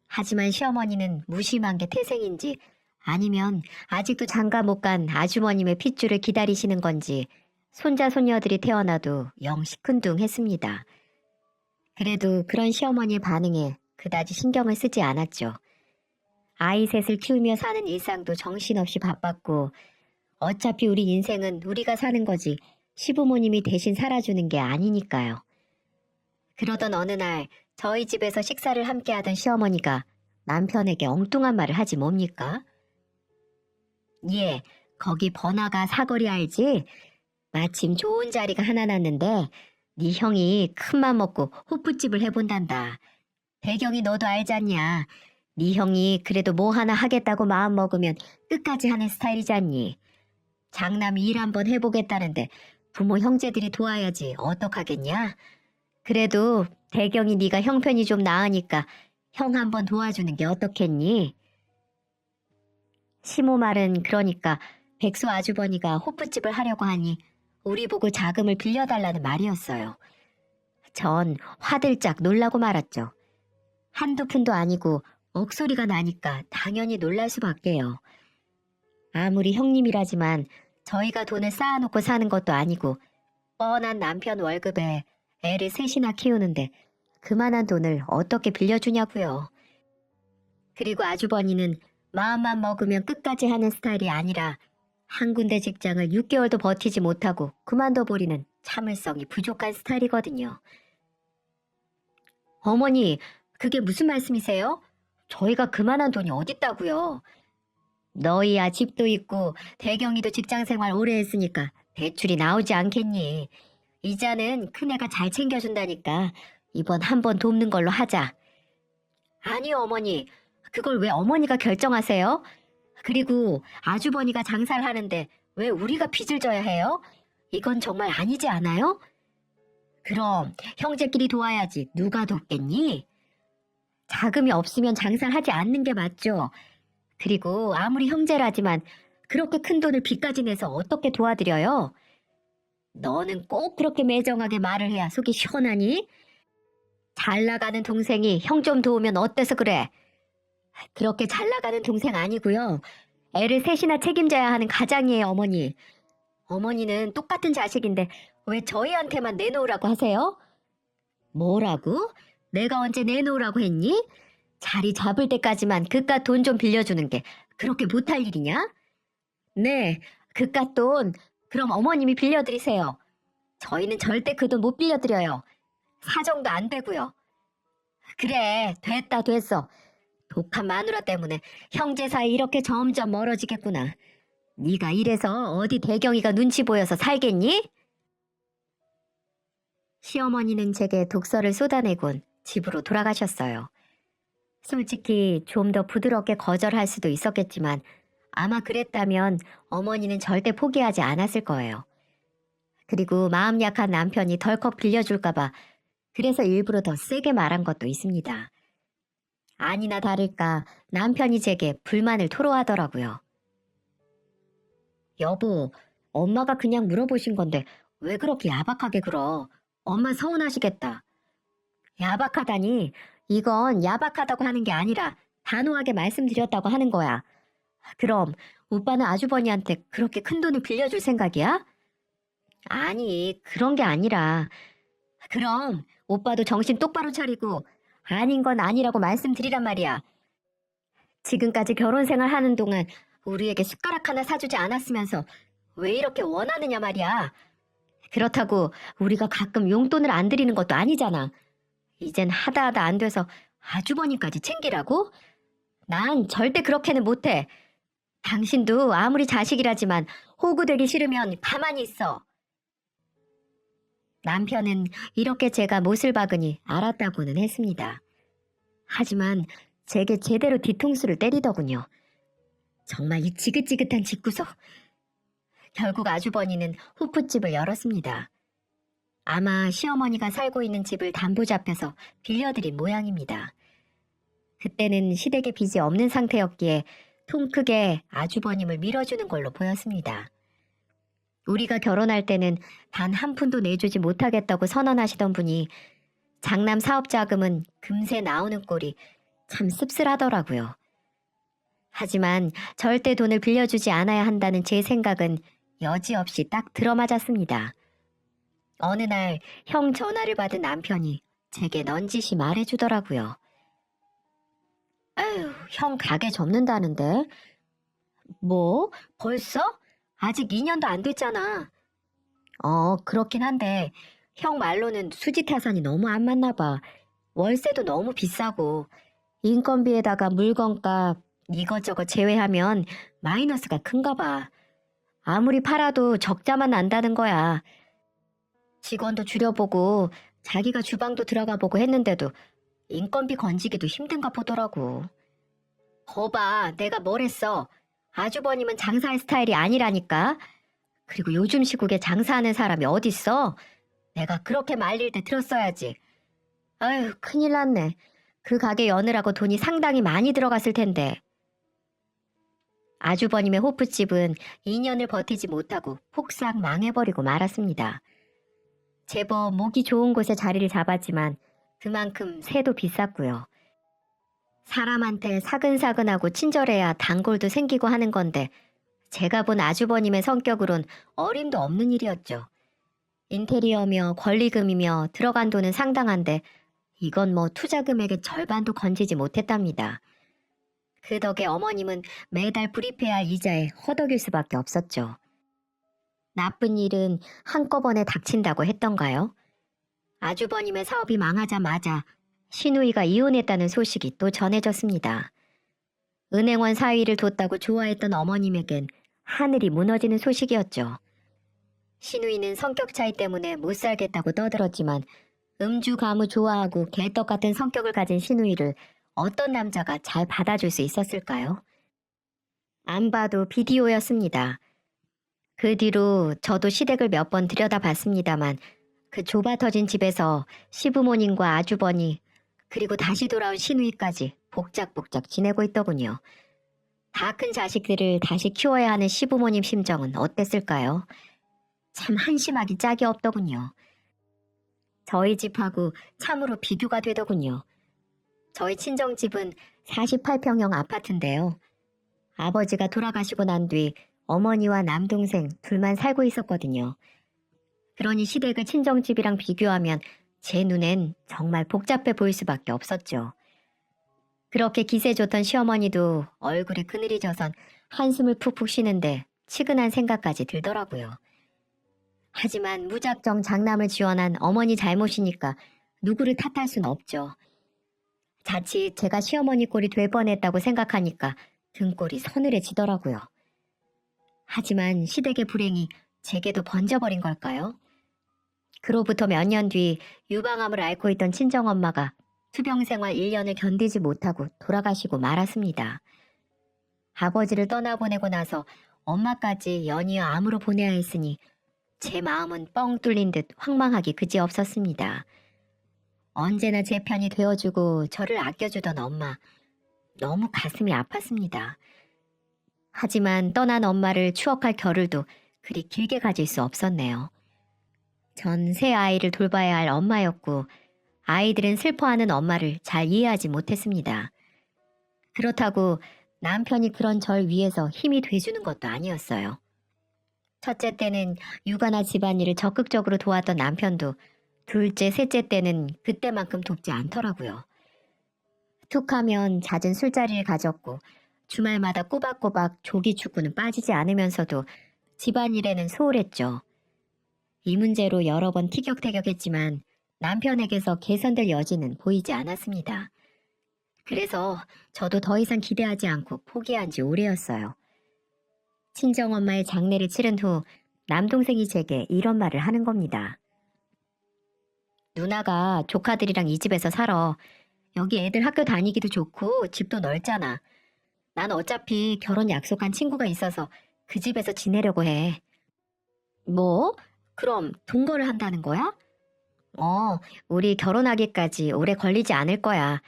하지만 시어머니는 무심한 게 태생인지 아니면 아직도 장가 못 간 아주머님의 핏줄을 기다리시는 건지 손자 손녀들이 태어나도 영 시큰둥했습니다. 그래도 그런 시어머니의 반응에 그다지 신경을 쓰지 않았죠. 아이 셋을 키우며 사는 일상도 정신없이 바빴고 어차피 우리 인생은 우리가 사는 거지 시부모님이 대신 살아주는 게 아니니까요. 그러던 어느 날 저희 집에서 식사를 함께 하던 시어머니가 남편에게 엉뚱한 말을 하지 뭡니까? 예, 거기 번화가 사거리 알지? 마침 좋은 자리가 하나 났는데 네 형이 큰맘 먹고 호프집을 해본단다. 대경이 너도 알잖냐. 네 형이 그래도 뭐 하나 하겠다고 마음 먹으면 끝까지 하는 스타일이잖니. 장남이 일 한번 해보겠다는데 부모 형제들이 도와야지 어떡하겠냐? 그래도 대경이 네가 형편이 좀 나으니까 형 한번 도와주는 게 어떻겠니? 시모 말은 그러니까 백수 아주버니가 호프집을 하려고 하니 우리 보고 자금을 빌려달라는 말이었어요. 전 화들짝 놀라고 말았죠. 한두 푼도 아니고 억소리가 나니까 당연히 놀랄 수밖에요. 아무리 형님이라지만 저희가 돈을 쌓아놓고 사는 것도 아니고 뻔한 남편 월급에 애를 셋이나 키우는데 그만한 돈을 어떻게 빌려주냐고요. 그리고 아주버니는 마음만 먹으면 끝까지 하는 스타일이 아니라 한 군데 직장을 6개월도 버티지 못하고 그만둬버리는 참을성이 부족한 스타일이거든요. 어머니, 그게 무슨 말씀이세요? 저희가 그만한 돈이 어딨다고요? 너희야 집도 있고 대경이도 직장생활 오래 했으니까 대출이 나오지 않겠니? 이자는 큰애가 잘 챙겨준다니까 이번 한 번 돕는 걸로 하자. 아니요, 어머니. 그걸 왜 어머니가 결정하세요? 그리고 아주버니가 장사를 하는데 왜 우리가 빚을 져야 해요? 이건 정말 아니지 않아요? 그럼 형제끼리 도와야지 누가 돕겠니? 자금이 없으면 장사를 하지 않는 게 맞죠. 그리고 아무리 형제라지만 그렇게 큰 돈을 빚까지 내서 어떻게 도와드려요? 너는 꼭 그렇게 매정하게 말을 해야 속이 시원하니? 잘 나가는 동생이 형 좀 도우면 어때서 그래? 그렇게 잘 나가는 동생 아니고요. 애를 셋이나 책임져야 하는 가장이에요, 어머니. 어머니는 똑같은 자식인데 왜 저희한테만 내놓으라고 하세요? 뭐라고? 내가 언제 내놓으라고 했니? 자리 잡을 때까지만 그깟 돈 좀 빌려주는 게 그렇게 못할 일이냐? 네, 그깟 돈 그럼 어머님이 빌려드리세요. 저희는 절대 그 돈 못 빌려드려요. 사정도 안 되고요. 그래, 됐다 됐어. 독한 마누라 때문에 형제 사이 이렇게 점점 멀어지겠구나. 네가 이래서 어디 대경이가 눈치 보여서 살겠니? 시어머니는 제게 독서를 쏟아내곤 집으로 돌아가셨어요. 솔직히 좀 더 부드럽게 거절할 수도 있었겠지만 아마 그랬다면 어머니는 절대 포기하지 않았을 거예요. 그리고 마음 약한 남편이 덜컥 빌려줄까봐 그래서 일부러 더 세게 말한 것도 있습니다. 아니나 다를까 남편이 제게 불만을 토로하더라고요. 여보, 엄마가 그냥 물어보신 건데 왜 그렇게 야박하게 굴어? 엄마 서운하시겠다. 야박하다니, 이건 야박하다고 하는 게 아니라 단호하게 말씀드렸다고 하는 거야. 그럼 오빠는 아주버니한테 그렇게 큰 돈을 빌려줄 생각이야? 아니, 그런 게 아니라. 그럼 오빠도 정신 똑바로 차리고 아닌 건 아니라고 말씀드리란 말이야. 지금까지 결혼 생활 하는 동안 우리에게 숟가락 하나 사주지 않았으면서 왜 이렇게 원하느냐 말이야. 그렇다고 우리가 가끔 용돈을 안 드리는 것도 아니잖아. 이젠 하다 안 돼서 아주버니까지 챙기라고? 난 절대 그렇게는 못해. 당신도 아무리 자식이라지만 호구되기 싫으면 가만히 있어. 남편은 이렇게 제가 못을 박으니 알았다고는 했습니다. 하지만 제게 제대로 뒤통수를 때리더군요. 정말 이 지긋지긋한 집구석. 결국 아주버니는 호프집을 열었습니다. 아마 시어머니가 살고 있는 집을 담보 잡혀서 빌려드린 모양입니다. 그때는 시댁에 빚이 없는 상태였기에 통 크게 아주버님을 밀어주는 걸로 보였습니다. 우리가 결혼할 때는 단 한 푼도 내주지 못하겠다고 선언하시던 분이 장남 사업 자금은 금세 나오는 꼴이 참 씁쓸하더라고요. 하지만 절대 돈을 빌려주지 않아야 한다는 제 생각은 여지없이 딱 들어맞았습니다. 어느 날 형 전화를 받은 남편이 제게 넌지시 말해주더라고요. 아유, 형 가게 접는다는데. 뭐? 벌써? 아직 2년도 안 됐잖아. 그렇긴 한데 형 말로는 수지 타산이 너무 안 맞나 봐. 월세도 너무 비싸고 인건비에다가 물건값 이것저것 제외하면 마이너스가 큰가 봐. 아무리 팔아도 적자만 난다는 거야. 직원도 줄여보고 자기가 주방도 들어가 보고 했는데도 인건비 건지기도 힘든가 보더라고. 거봐, 내가 뭘 했어. 아주버님은 장사할 스타일이 아니라니까. 그리고 요즘 시국에 장사하는 사람이 어딨어? 내가 그렇게 말릴 때 들었어야지. 아휴, 큰일 났네. 그 가게 여느라고 돈이 상당히 많이 들어갔을 텐데. 아주버님의 호프집은 2년을 버티지 못하고 폭삭 망해버리고 말았습니다. 제법 목이 좋은 곳에 자리를 잡았지만 그만큼 새도 비쌌고요. 사람한테 사근사근하고 친절해야 단골도 생기고 하는 건데 제가 본 아주버님의 성격으론 어림도 없는 일이었죠. 인테리어며 권리금이며 들어간 돈은 상당한데 이건 뭐 투자 금액의 절반도 건지지 못했답니다. 그 덕에 어머님은 매달 불입해야 할 이자에 허덕일 수밖에 없었죠. 나쁜 일은 한꺼번에 닥친다고 했던가요? 아주버님의 사업이 망하자마자 시누이가 이혼했다는 소식이 또 전해졌습니다. 은행원 사위를 뒀다고 좋아했던 어머님에겐 하늘이 무너지는 소식이었죠. 시누이는 성격 차이 때문에 못 살겠다고 떠들었지만 음주 가무 좋아하고 개떡 같은 성격을 가진 시누이를 어떤 남자가 잘 받아줄 수 있었을까요? 안 봐도 비디오였습니다. 그 뒤로 저도 시댁을 몇 번 들여다봤습니다만 그 좁아터진 집에서 시부모님과 아주버니 그리고 다시 돌아온 시누이까지 복작복작 지내고 있더군요. 다 큰 자식들을 다시 키워야 하는 시부모님 심정은 어땠을까요? 참 한심하기 짝이 없더군요. 저희 집하고 참으로 비교가 되더군요. 저희 친정집은 48평형 아파트인데요. 아버지가 돌아가시고 난 뒤 어머니와 남동생 둘만 살고 있었거든요. 그러니 시댁을 친정집이랑 비교하면 제 눈엔 정말 복잡해 보일 수밖에 없었죠. 그렇게 기세 좋던 시어머니도 얼굴이 그늘이 져선 한숨을 푹푹 쉬는데 치근한 생각까지 들더라고요. 하지만 무작정 장남을 지원한 어머니 잘못이니까 누구를 탓할 순 없죠. 자칫 제가 시어머니 꼴이 될 뻔했다고 생각하니까 등골이 서늘해지더라고요. 하지만 시댁의 불행이 제게도 번져버린 걸까요? 그로부터 몇 년 뒤 유방암을 앓고 있던 친정엄마가 투병생활 1년을 견디지 못하고 돌아가시고 말았습니다. 아버지를 떠나보내고 나서 엄마까지 연이어 암으로 보내야 했으니 제 마음은 뻥 뚫린 듯 황망하기 그지없었습니다. 언제나 제 편이 되어주고 저를 아껴주던 엄마, 너무 가슴이 아팠습니다. 하지만 떠난 엄마를 추억할 겨를도 그리 길게 가질 수 없었네요. 전 새 아이를 돌봐야 할 엄마였고 아이들은 슬퍼하는 엄마를 잘 이해하지 못했습니다. 그렇다고 남편이 그런 절 위해서 힘이 돼주는 것도 아니었어요. 첫째 때는 육아나 집안일을 적극적으로 도왔던 남편도 둘째, 셋째 때는 그때만큼 돕지 않더라고요. 툭하면 잦은 술자리를 가졌고 주말마다 꼬박꼬박 조기 축구는 빠지지 않으면서도 집안일에는 소홀했죠. 이 문제로 여러 번 티격태격했지만 남편에게서 개선될 여지는 보이지 않았습니다. 그래서 저도 더 이상 기대하지 않고 포기한 지 오래였어요. 친정엄마의 장례를 치른 후 남동생이 제게 이런 말을 하는 겁니다. 누나가 조카들이랑 이 집에서 살아. 여기 애들 학교 다니기도 좋고 집도 넓잖아. 난 어차피 결혼 약속한 친구가 있어서 그 집에서 지내려고 해. 뭐? 그럼 동거를 한다는 거야? 우리 결혼하기까지 오래 걸리지 않을 거야.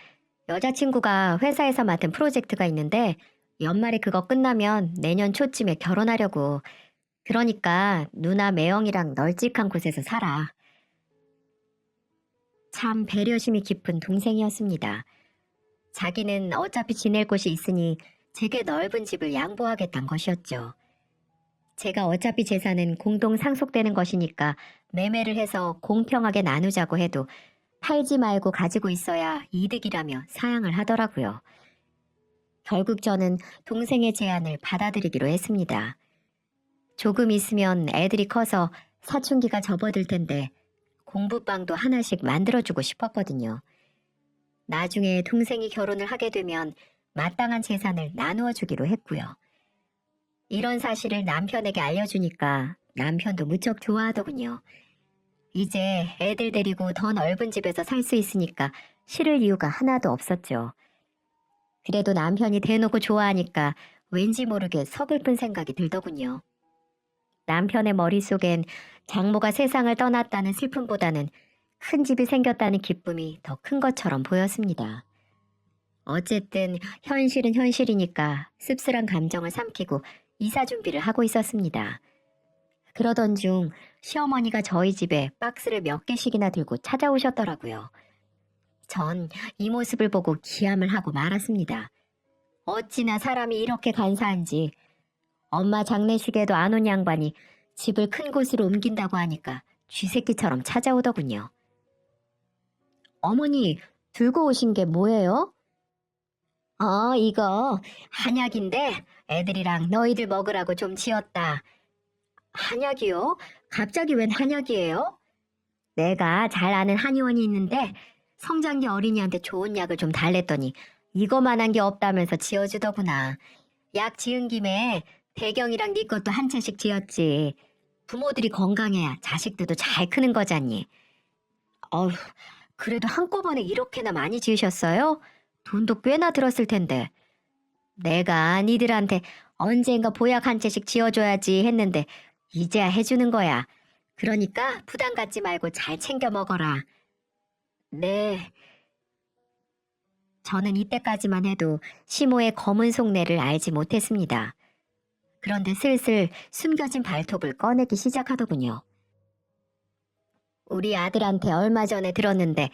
여자친구가 회사에서 맡은 프로젝트가 있는데 연말에 그거 끝나면 내년 초쯤에 결혼하려고. 그러니까 누나 매형이랑 널찍한 곳에서 살아. 참 배려심이 깊은 동생이었습니다. 자기는 어차피 지낼 곳이 있으니 제게 넓은 집을 양보하겠다는 것이었죠. 제가 어차피 재산은 공동 상속되는 것이니까 매매를 해서 공평하게 나누자고 해도 팔지 말고 가지고 있어야 이득이라며 사양을 하더라고요. 결국 저는 동생의 제안을 받아들이기로 했습니다. 조금 있으면 애들이 커서 사춘기가 접어들 텐데 공부방도 하나씩 만들어주고 싶었거든요. 나중에 동생이 결혼을 하게 되면 마땅한 재산을 나누어 주기로 했고요. 이런 사실을 남편에게 알려주니까 남편도 무척 좋아하더군요. 이제 애들 데리고 더 넓은 집에서 살 수 있으니까 싫을 이유가 하나도 없었죠. 그래도 남편이 대놓고 좋아하니까 왠지 모르게 서글픈 생각이 들더군요. 남편의 머릿속엔 장모가 세상을 떠났다는 슬픔보다는 큰 집이 생겼다는 기쁨이 더 큰 것처럼 보였습니다. 어쨌든 현실은 현실이니까 씁쓸한 감정을 삼키고 이사 준비를 하고 있었습니다. 그러던 중 시어머니가 저희 집에 박스를 몇 개씩이나 들고 찾아오셨더라고요. 전 이 모습을 보고 기함을 하고 말았습니다. 어찌나 사람이 이렇게 간사한지. 엄마 장례식에도 안 온 양반이 집을 큰 곳으로 옮긴다고 하니까 쥐새끼처럼 찾아오더군요. 어머니, 들고 오신 게 뭐예요? 이거 한약인데 애들이랑 너희들 먹으라고 좀 지었다. 한약이요? 갑자기 웬 한약이에요? 내가 잘 아는 한의원이 있는데 성장기 어린이한테 좋은 약을 좀 달랬더니 이거만한 게 없다면서 지어주더구나. 약 지은 김에 대경이랑 네 것도 한 채씩 지었지. 부모들이 건강해야 자식들도 잘 크는 거잖니. 어휴, 그래도 한꺼번에 이렇게나 많이 지으셨어요? 돈도 꽤나 들었을 텐데. 내가 니들한테 언젠가 보약 한 채씩 지어줘야지 했는데 이제야 해주는 거야. 그러니까 부담 갖지 말고 잘 챙겨 먹어라. 네. 저는 이때까지만 해도 시모의 검은 속내를 알지 못했습니다. 그런데 슬슬 숨겨진 발톱을 꺼내기 시작하더군요. 우리 아들한테 얼마 전에 들었는데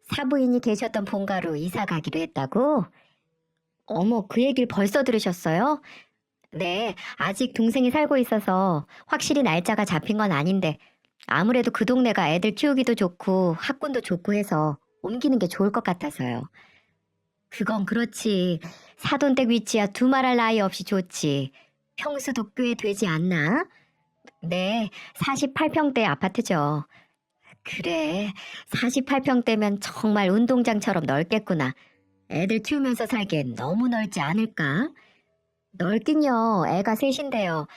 사부인이 계셨던 본가로 이사 가기로 했다고? 어머, 그 얘기를 벌써 들으셨어요? 네, 아직 동생이 살고 있어서 확실히 날짜가 잡힌 건 아닌데 아무래도 그 동네가 애들 키우기도 좋고 학군도 좋고 해서 옮기는 게 좋을 것 같아서요. 그건 그렇지. 사돈댁 위치야 두말할 나위 없이 좋지. 평수도 꽤 되지 않나? 네, 48평대 아파트죠. 그래, 48평대면 정말 운동장처럼 넓겠구나. 애들 키우면서 살기엔 너무 넓지 않을까? 넓긴요, 애가 셋인데요.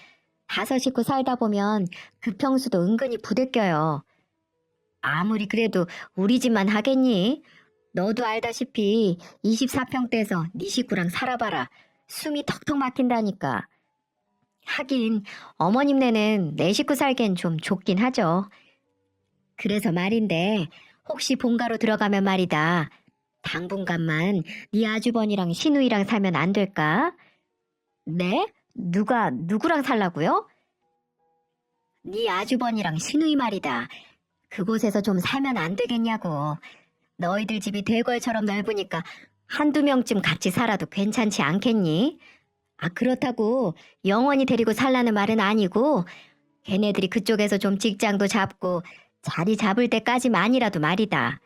5식구 살다 보면 그 평수도 은근히 부대껴요. 아무리 그래도 우리 집만 하겠니? 너도 알다시피 24평대에서 네 식구랑 살아봐라. 숨이 턱턱 막힌다니까. 하긴 어머님네는 내 식구 살기엔 좀 좁긴 하죠. 그래서 말인데 혹시 본가로 들어가면 말이다. 당분간만 네 아주버니랑 시누이랑 살면 안 될까? 네? 누구랑 살라고요? 네 아주버니랑 시누이 말이다. 그곳에서 좀 살면 안 되겠냐고. 너희들 집이 대궐처럼 넓으니까 한두 명쯤 같이 살아도 괜찮지 않겠니? 그렇다고 영원히 데리고 살라는 말은 아니고 걔네들이 그쪽에서 좀 직장도 잡고 자리 잡을 때까지만이라도 말이다.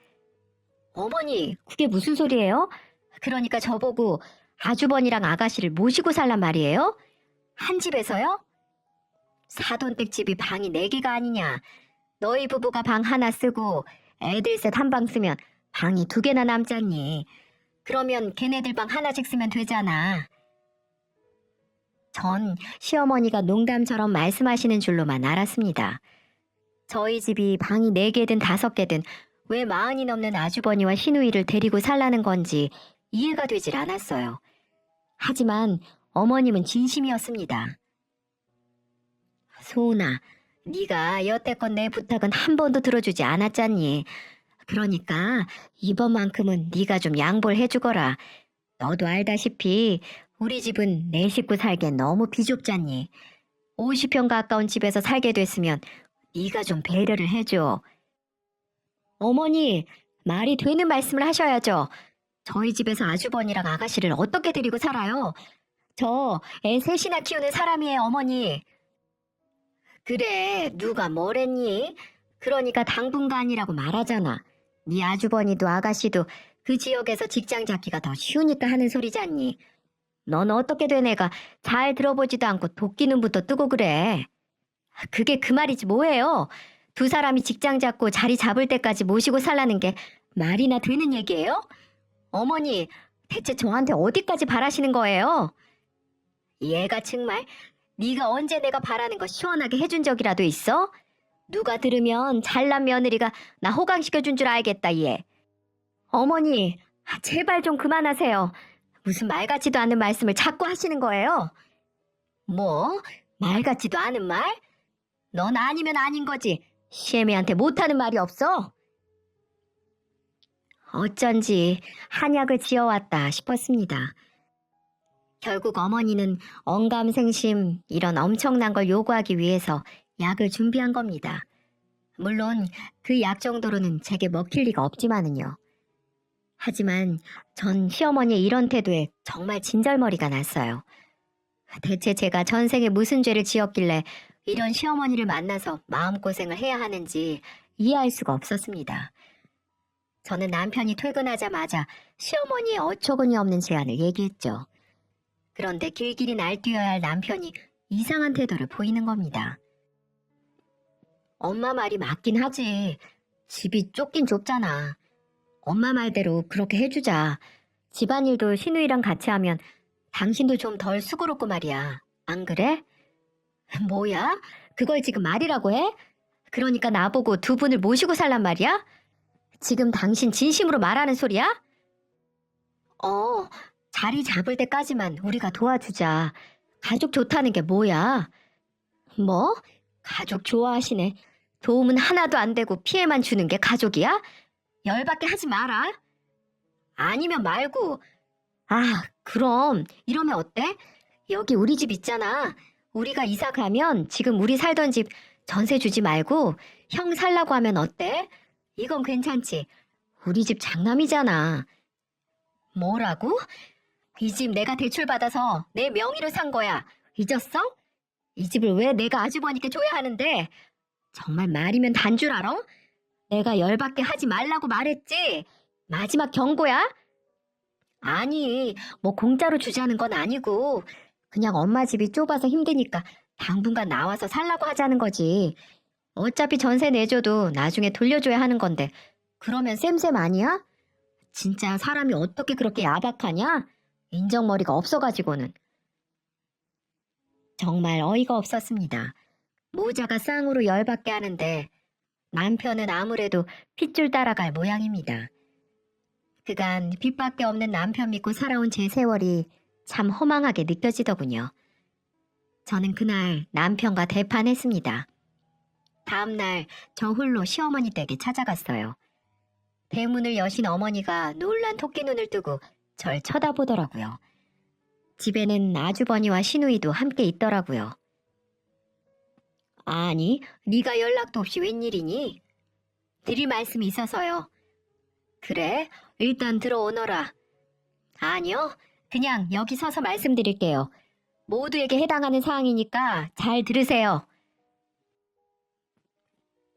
어머니, 그게 무슨 소리예요? 그러니까 저보고 아주버니랑 아가씨를 모시고 살란 말이에요? 한 집에서요? 사돈댁 집이 방이 4개가 아니냐. 너희 부부가 방 하나 쓰고 애들 셋 한 방 쓰면 방이 2개나 남잖니. 그러면 걔네들 방 하나씩 쓰면 되잖아. 전 시어머니가 농담처럼 말씀하시는 줄로만 알았습니다. 저희 집이 방이 4개든 5개든 왜 40이 넘는 아주버니와 시누이를 데리고 살라는 건지 이해가 되질 않았어요. 하지만 어머님은 진심이었습니다. 소은아, 네가 여태껏 내 부탁은 한 번도 들어주지 않았잖니. 그러니까 이번만큼은 네가 좀 양보를 해주거라. 너도 알다시피 우리 집은 내 식구 살기엔 너무 비좁잖니. 50평 가까운 집에서 살게 됐으면 네가 좀 배려를 해줘. 어머니, 말이 되는 말씀을 하셔야죠. 저희 집에서 아주버니랑 아가씨를 어떻게 데리고 살아요? 저 애 셋이나 키우는 사람이에요, 어머니. 그래, 누가 뭐랬니? 그러니까 당분간이라고 말하잖아. 네 아주버니도 아가씨도 그 지역에서 직장 잡기가 더 쉬우니까 하는 소리잖니. 넌 어떻게 된 애가 잘 들어보지도 않고 도끼 눈부터 뜨고 그래. 그게 그 말이지 뭐예요? 두 사람이 직장 잡고 자리 잡을 때까지 모시고 살라는 게 말이나 되는 얘기예요? 어머니, 대체 저한테 어디까지 바라시는 거예요? 얘가 정말 네가 언제 내가 바라는 거 시원하게 해준 적이라도 있어? 누가 들으면 잘난 며느리가 나 호강시켜준 줄 알겠다 얘. 어머니, 제발 좀 그만하세요. 무슨 말 같지도 않은 말씀을 자꾸 하시는 거예요? 뭐? 말 같지도 않은 말? 넌 아니면 아닌 거지. 시애미한테 못하는 말이 없어? 어쩐지 한약을 지어왔다 싶었습니다. 결국 어머니는 언감생심 이런 엄청난 걸 요구하기 위해서 약을 준비한 겁니다. 물론 그 약 정도로는 제게 먹힐 리가 없지만은요. 하지만 전 시어머니의 이런 태도에 정말 진절머리가 났어요. 대체 제가 전생에 무슨 죄를 지었길래 이런 시어머니를 만나서 마음고생을 해야 하는지 이해할 수가 없었습니다. 저는 남편이 퇴근하자마자 시어머니의 어처구니 없는 제안을 얘기했죠. 그런데 길길이 날뛰어야 할 남편이 이상한 태도를 보이는 겁니다. 엄마 말이 맞긴 하지. 집이 좁긴 좁잖아. 엄마 말대로 그렇게 해주자. 집안일도 신우이랑 같이 하면 당신도 좀 덜 수고롭고 말이야. 안 그래? 뭐야? 그걸 지금 말이라고 해? 그러니까 나보고 두 분을 모시고 살란 말이야? 지금 당신 진심으로 말하는 소리야? 자리 잡을 때까지만 우리가 도와주자. 가족 좋다는 게 뭐야? 뭐? 가족 좋아하시네. 도움은 하나도 안 되고 피해만 주는 게 가족이야? 열받게 하지 마라. 아니면 말고. 그럼 이러면 어때? 여기 우리 집 있잖아. 우리가 이사 가면 지금 우리 살던 집 전세 주지 말고 형 살라고 하면 어때? 이건 괜찮지. 우리 집 장남이잖아. 뭐라고? 이 집 내가 대출받아서 내 명의로 산 거야. 잊었어? 이 집을 왜 내가 아주버니께 줘야 하는데? 정말 말이면 단 줄 알아? 내가 열받게 하지 말라고 말했지. 마지막 경고야? 아니, 뭐 공짜로 주자는 건 아니고 그냥 엄마 집이 좁아서 힘드니까 당분간 나와서 살라고 하자는 거지. 어차피 전세 내줘도 나중에 돌려줘야 하는 건데 그러면 쌤쌤 아니야? 진짜 사람이 어떻게 그렇게 야박하냐? 인정머리가 없어가지고는. 정말 어이가 없었습니다. 모자가 쌍으로 열받게 하는데 남편은 아무래도 핏줄 따라갈 모양입니다. 그간 빚밖에 없는 남편 믿고 살아온 제 세월이 참 허망하게 느껴지더군요. 저는 그날 남편과 대판했습니다. 다음날 저 홀로 시어머니 댁에 찾아갔어요. 대문을 여신 어머니가 놀란 토끼 눈을 뜨고 절 쳐다보더라고요. 집에는 아주버니와 시누이도 함께 있더라고요. 아니, 네가 연락도 없이 웬일이니? 드릴 말씀이 있어서요. 그래? 일단 들어오너라. 아니요, 그냥 여기 서서 말씀드릴게요. 모두에게 해당하는 사항이니까 잘 들으세요.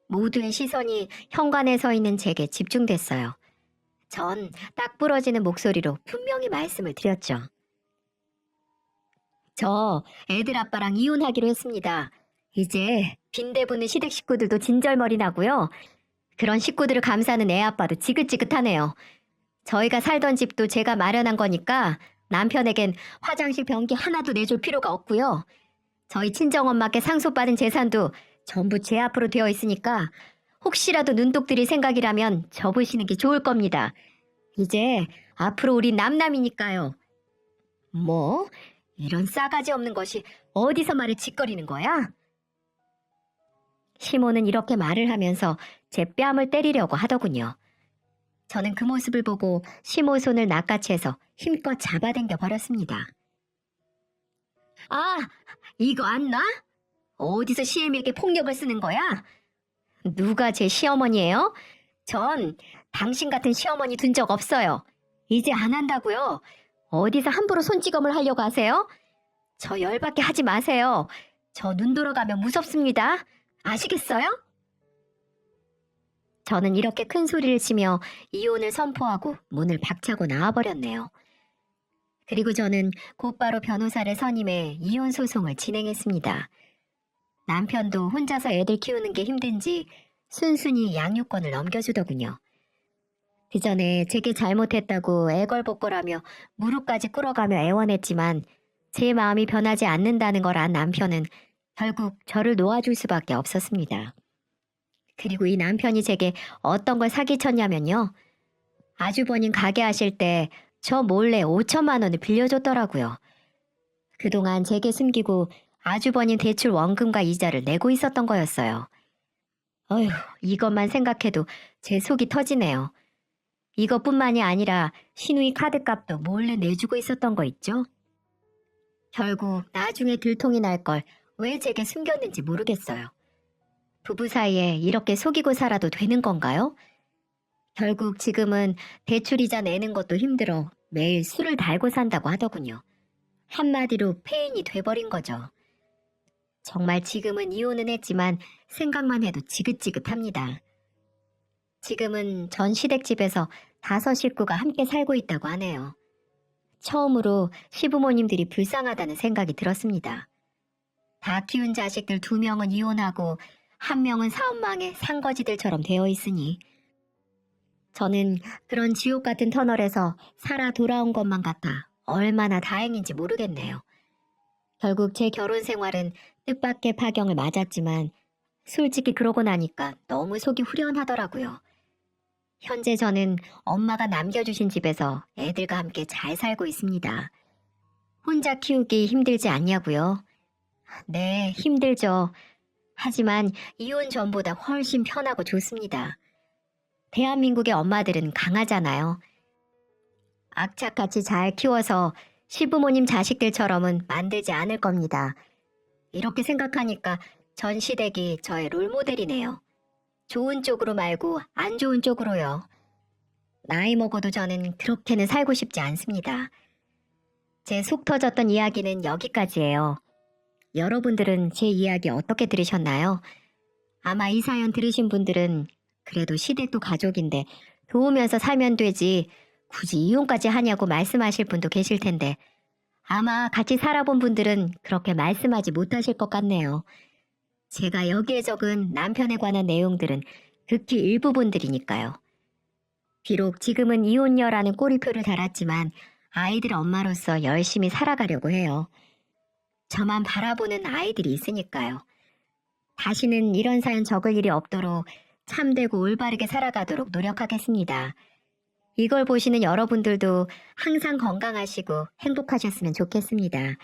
모두의 시선이 현관에 서 있는 제게 집중됐어요. 전 딱 부러지는 목소리로 분명히 말씀을 드렸죠. 저 애들 아빠랑 이혼하기로 했습니다. 이제 빈대 부는 시댁 식구들도 진절머리 나고요. 그런 식구들을 감싸는 애 아빠도 지긋지긋하네요. 저희가 살던 집도 제가 마련한 거니까 남편에겐 화장실 변기 하나도 내줄 필요가 없고요. 저희 친정엄마께 상속받은 재산도 전부 제 앞으로 되어 있으니까 혹시라도 눈독 들일 생각이라면 접으시는 게 좋을 겁니다. 이제 앞으로 우리 남남이니까요. 뭐? 이런 싸가지 없는 것이 어디서 말을 짓거리는 거야? 시모는 이렇게 말을 하면서 제 뺨을 때리려고 하더군요. 저는 그 모습을 보고 시모 손을 낚아채서 힘껏 잡아당겨 버렸습니다. 이거 안 놔? 어디서 시애미에게 폭력을 쓰는 거야? 누가 제 시어머니예요? 전 당신 같은 시어머니 둔 적 없어요. 이제 안 한다고요. 어디서 함부로 손찌검을 하려고 하세요? 저 열받게 하지 마세요. 저 눈 돌아가면 무섭습니다. 아시겠어요? 저는 이렇게 큰 소리를 치며 이혼을 선포하고 문을 박차고 나와버렸네요. 그리고 저는 곧바로 변호사를 선임해 이혼 소송을 진행했습니다. 남편도 혼자서 애들 키우는 게 힘든지 순순히 양육권을 넘겨주더군요. 그 전에 제게 잘못했다고 애걸복걸하며 무릎까지 꿇어가며 애원했지만 제 마음이 변하지 않는다는 걸 안 남편은 결국 저를 놓아줄 수밖에 없었습니다. 그리고 이 남편이 제게 어떤 걸 사기쳤냐면요. 아주버님 가게 하실 때 저 몰래 5천만 원을 빌려줬더라고요. 그동안 제게 숨기고 아주버님 대출 원금과 이자를 내고 있었던 거였어요. 어휴, 이것만 생각해도 제 속이 터지네요. 이것뿐만이 아니라 신우이 카드값도 몰래 내주고 있었던 거 있죠? 결국 나중에 들통이 날 걸 왜 제게 숨겼는지 모르겠어요. 부부 사이에 이렇게 속이고 살아도 되는 건가요? 결국 지금은 대출이자 내는 것도 힘들어 매일 술을 달고 산다고 하더군요. 한마디로 폐인이 돼버린 거죠. 정말 지금은 이혼은 했지만 생각만 해도 지긋지긋합니다. 지금은 전 시댁집에서 5식구가 함께 살고 있다고 하네요. 처음으로 시부모님들이 불쌍하다는 생각이 들었습니다. 다 키운 자식들 2명은 이혼하고 1명은 사업망에 산거지들처럼 되어 있으니 저는 그런 지옥 같은 터널에서 살아 돌아온 것만 같아 얼마나 다행인지 모르겠네요. 결국 제 결혼 생활은 뜻밖의 파경을 맞았지만 솔직히 그러고 나니까 너무 속이 후련하더라고요. 현재 저는 엄마가 남겨주신 집에서 애들과 함께 잘 살고 있습니다. 혼자 키우기 힘들지 않냐고요? 네, 힘들죠. 하지만 이혼 전보다 훨씬 편하고 좋습니다. 대한민국의 엄마들은 강하잖아요. 악착같이 잘 키워서 시부모님 자식들처럼은 만들지 않을 겁니다. 이렇게 생각하니까 전 시댁이 저의 롤모델이네요. 좋은 쪽으로 말고 안 좋은 쪽으로요. 나이 먹어도 저는 그렇게는 살고 싶지 않습니다. 제 속 터졌던 이야기는 여기까지예요. 여러분들은 제 이야기 어떻게 들으셨나요? 아마 이 사연 들으신 분들은 그래도 시댁도 가족인데 도우면서 살면 되지 굳이 이혼까지 하냐고 말씀하실 분도 계실 텐데 아마 같이 살아본 분들은 그렇게 말씀하지 못하실 것 같네요. 제가 여기에 적은 남편에 관한 내용들은 극히 일부분들이니까요. 비록 지금은 이혼녀라는 꼬리표를 달았지만 아이들 엄마로서 열심히 살아가려고 해요. 저만 바라보는 아이들이 있으니까요. 다시는 이런 사연 적을 일이 없도록 참되고 올바르게 살아가도록 노력하겠습니다. 이걸 보시는 여러분들도 항상 건강하시고 행복하셨으면 좋겠습니다.